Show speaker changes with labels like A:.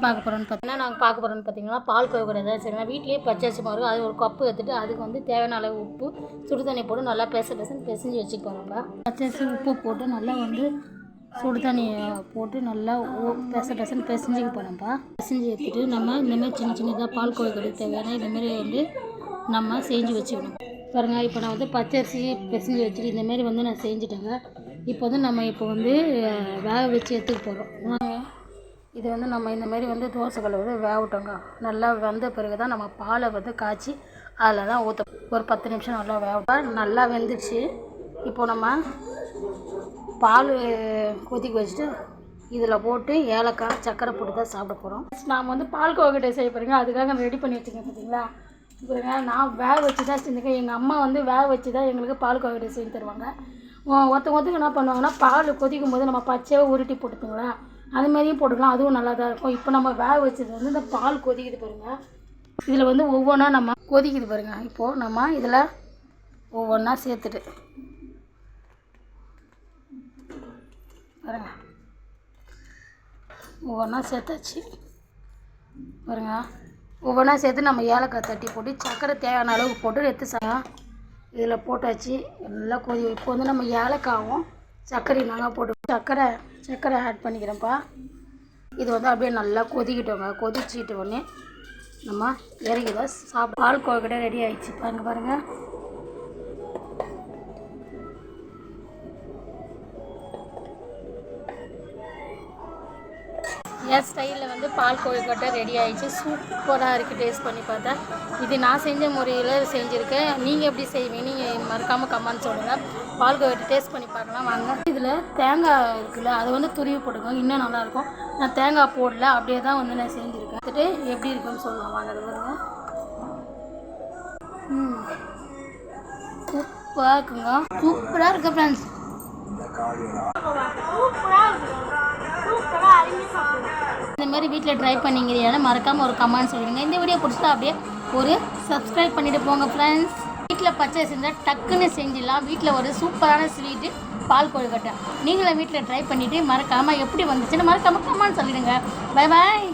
A: பார்க்க போகிறோன்னு பார்த்தீங்கன்னா பால் கொழுக்கட்டை தான் சரிங்களா. வீட்லேயே பச்சரிசி மாவு அது ஒரு கப்பு எடுத்துகிட்டு அதுக்கு வந்து தேவையான அளவு உப்பு சுடு தண்ணி போட்டு நல்லா பிசைஞ்சு வச்சுக்க போகிறோம்ப்பா. பச்சரிசி உப்பு போட்டு நல்லா வந்து சுடு தண்ணி போட்டு நல்லா பிசைஞ்சிக்க போகிறோம்ப்பா. பிசைஞ்சு எடுத்துகிட்டு நம்ம இந்தமாரி சின்னதாக பால் கொழுக்கட்டை தேவையான இந்தமாரி வந்து நம்ம செஞ்சு வச்சுக்கணும் பாருங்கள். இப்போ நான் வந்து பச்சரிசி பிசைஞ்சு வச்சுட்டு இந்தமாரி வந்து நான் செஞ்சுட்டேங்க. இப்போ வந்து நம்ம வேக வச்சு எடுத்துக்க போகிறோம். இது வந்து நம்ம இந்தமாரி வந்து தோசைக்கல்லை வந்து வேகட்டோங்க. நல்லா வெந்த பிறகு தான் நம்ம பாலை வந்து காய்ச்சி அதில் தான் ஊற்ற ஒரு 10 நிமிஷம் நல்லா வேகட்டும். நல்லா வெந்துடுச்சு. இப்போது நம்ம பால் கொதிக்க வச்சுட்டு இதில் போட்டு ஏலக்காய் சர்க்கரை போட்டு தான் சாப்பிட போகிறோம். நாம் வந்து பால் கொழுக்கட்டை செய்ய போகிறீங்க, அதுக்காக ரெடி பண்ணி வச்சுருக்கேன் பார்த்தீங்களா. இப்போ நான் வேக வச்சு தான் செஞ்சுருக்கேன். எங்கள் அம்மா வந்து வேக வச்சு தான் எங்களுக்கு பால் கொழுக்கட்டை செஞ்சு தருவாங்க. ஒருத்தவங்க என்ன பண்ணுவாங்கன்னா பால் கொதிக்கும் போது நம்ம பச்சையாக உருட்டி போட்டுக்கோங்களா, அதுமாரியும் போட்டுக்கலாம், அதுவும் நல்லா தான் இருக்கும். இப்போ நம்ம வேக வச்சது வந்து இந்த பால் கொதிக்குது பாருங்கள். இதில் வந்து ஒவ்வொன்றா நம்ம கொதிக்குது பாருங்கள். இப்போது நம்ம இதில் ஒவ்வொன்றா சேர்த்துட்டு பாருங்கள், ஒவ்வொன்றா சேர்த்தாச்சு பாருங்கள். ஒவ்வொன்றா சேர்த்து நம்ம ஏலக்காய் தட்டி போட்டு சர்க்கரை தேவையான அளவுக்கு போட்டு எடுத்து இதில் போட்டாச்சு. நல்லா இப்போ வந்து நம்ம ஏலக்காவும் சர்க்கரையும் நல்லா போட்டு சர்க்கரை ஆட் பண்ணிக்கிறேன்ப்பா. இது வந்து அப்படியே நல்லா கொதிக்கிட்டோங்க. கொதிச்சுட்டு உடனே நம்ம இறங்கிதான் பால் கொழுக்கட்டை ரெடி ஆகிடுச்சு பாருங்கள். என் ஸ்டைலில் வந்து பால் கொழுக்கட்டை ரெடி ஆகிடுச்சு. சூப்பராக இருக்குது. டேஸ்ட் பண்ணி பார்த்தா இது நான் செஞ்ச முறையில் செஞ்சுருக்கேன். நீங்கள் எப்படி செய்வீங்க நீங்கள் மறக்காமல் கமெண்ட் சொல்லுங்கள். பால் கொழுக்கட்டை டேஸ்ட் பண்ணி பார்க்கலாம் வாங்க. இதில் தேங்காய் இருக்குல்ல, அதை வந்து துருவி போட்டுக்கோங்க, இன்னும் நல்லாயிருக்கும். நான் தேங்காய் போடல, அப்படியே தான் வந்து நான் செஞ்சுருக்கேன். வந்துட்டு எப்படி இருக்குன்னு சொல்லலாம் வாங்க. அது வருங்க. சூப்பராக இருக்குங்க. சூப்பராக இருக்குது ஃப்ரெண்ட்ஸ். இந்தமாரி வீட்டில் ட்ரை பண்ணிங்கிறீங்க மறக்காமல் ஒரு கமெண்ட் சொல்லிடுங்க. இந்த வீடியோ பிடிச்சா அப்படியே ஒரு சப்ஸ்கிரைப் பண்ணிவிட்டு போங்க ஃப்ரெண்ட்ஸ். வீட்டில் பச்சை செஞ்சால் டக்குன்னு செஞ்சிடலாம். வீட்டில் ஒரு சூப்பரான ஸ்வீட்டு பால் கொழுக்கட்டை நீங்களும் வீட்டில் ட்ரை பண்ணிவிட்டு மறக்காமல் எப்படி வந்துச்சுன்னு மறக்காமல் கமெண்ட் சொல்லிடுங்க. Bye bye.